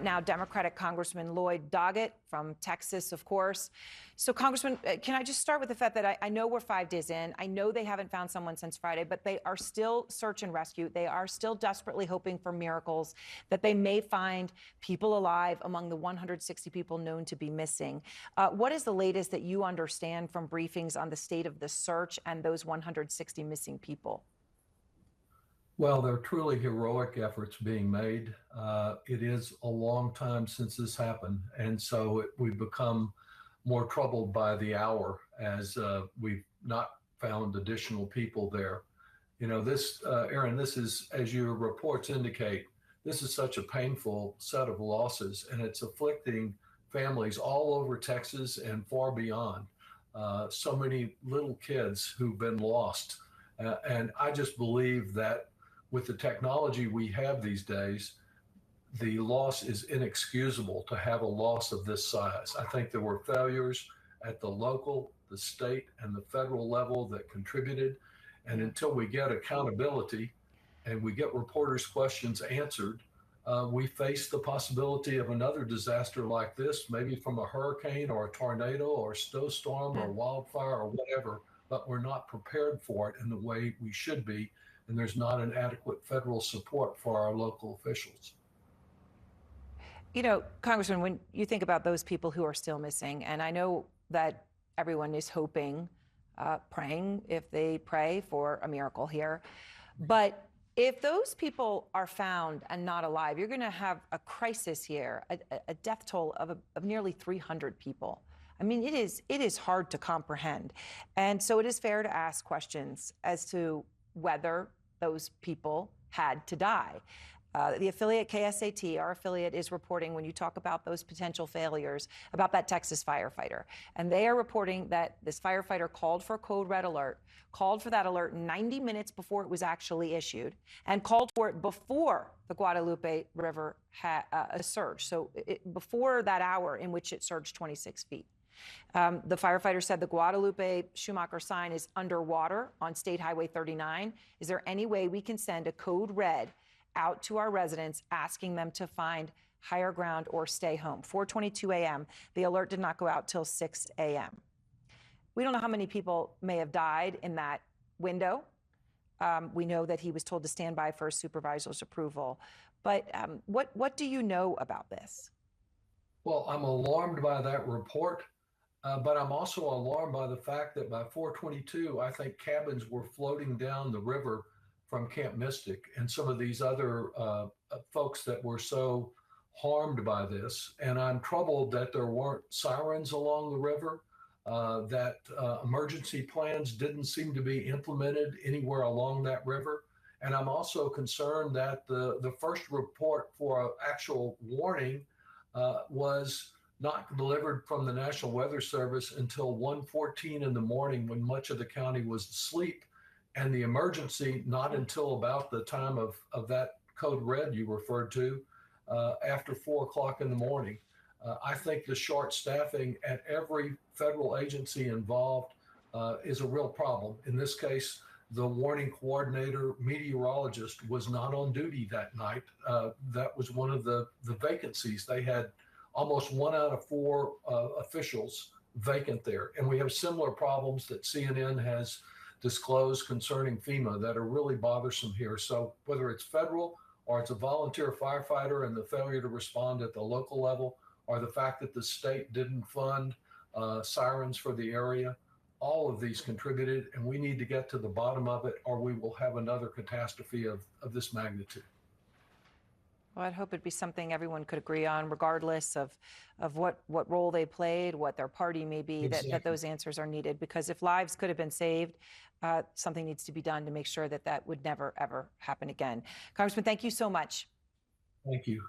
now Democratic Congressman Lloyd Doggett from Texas, of course. So, Congressman, can I just start with the fact that I know we're 5 days in. I know they haven't found someone since Friday, but they are still search and rescue. They are still desperately hoping for miracles, that they may find people alive among the 160 people known to be missing. What is the latest that you understand from briefings on the state of the search and those 160 missing people? Well, there are truly heroic efforts being made. It is a long time since this happened, and so we've become more troubled by the hour as we've not found additional people there. You know, this, Erin, this is, as your reports indicate, this is such a painful set of losses, and it's afflicting families all over Texas and far beyond. So many little kids who've been lost. And I just believe that with the technology we have these days, the loss is inexcusable to have a loss of this size. I think there were failures at the local, the state, and the federal level that contributed. And until we get accountability and we get reporters' questions answered, we face the possibility of another disaster like this, maybe from a hurricane or a tornado or a snowstorm or wildfire or whatever, but we're not prepared for it in the way we should be. And there's not an adequate federal support for our local officials. You know, Congressman, when you think about those people who are still missing, and I know that everyone is hoping, praying, if they pray for a miracle here, but if those people are found and not alive, you're going to have a crisis here, a death toll of nearly 300 people. I mean, it is hard to comprehend. And so it is fair to ask questions as to whether those people had to die. The affiliate KSAT, our affiliate, is reporting, when you talk about those potential failures, about that Texas firefighter. And they are reporting that this firefighter called for a code red alert, called for that alert 90 minutes before it was actually issued, and called for it before the Guadalupe River had a surge. So before that hour in which it surged 26 feet. The firefighter said the Guadalupe Schumacher sign is underwater on State Highway 39. Is there any way we can send a code red out to our residents asking them to find higher ground or stay home? 4:22 a.m. The alert did not go out till 6 a.m. We don't know how many people may have died in that window. We know that he was told to stand by for a supervisor's approval. But what do you know about this? Well, I'm alarmed by that report. But I'm also alarmed by the fact that by 4:22, I think cabins were floating down the river from Camp Mystic and some of these other folks that were so harmed by this. And I'm troubled that there weren't sirens along the river, that emergency plans didn't seem to be implemented anywhere along that river. And I'm also concerned that the first report for an actual warning was not delivered from the National Weather Service until 1:14 in the morning, when much of the county was asleep, and the emergency not until about the time of that code red you referred to, after 4 o'clock in the morning. I think the short staffing at every federal agency involved is a real problem. In this case, the warning coordinator meteorologist was not on duty that night. That was one of the vacancies. They had almost 1 out of 4 officials vacant there. And we have similar problems that CNN has disclosed concerning FEMA that are really bothersome here. So whether it's federal or it's a volunteer firefighter and the failure to respond at the local level, or the fact that the state didn't fund sirens for the area, all of these contributed, and we need to get to the bottom of it, or we will have another catastrophe of this magnitude. Well, I'd hope it'd be something everyone could agree on, regardless of what role they played, what their party may be, Exactly. that those answers are needed. Because if lives could have been saved, something needs to be done to make sure that that would never, ever happen again. Congressman, thank you so much. Thank you.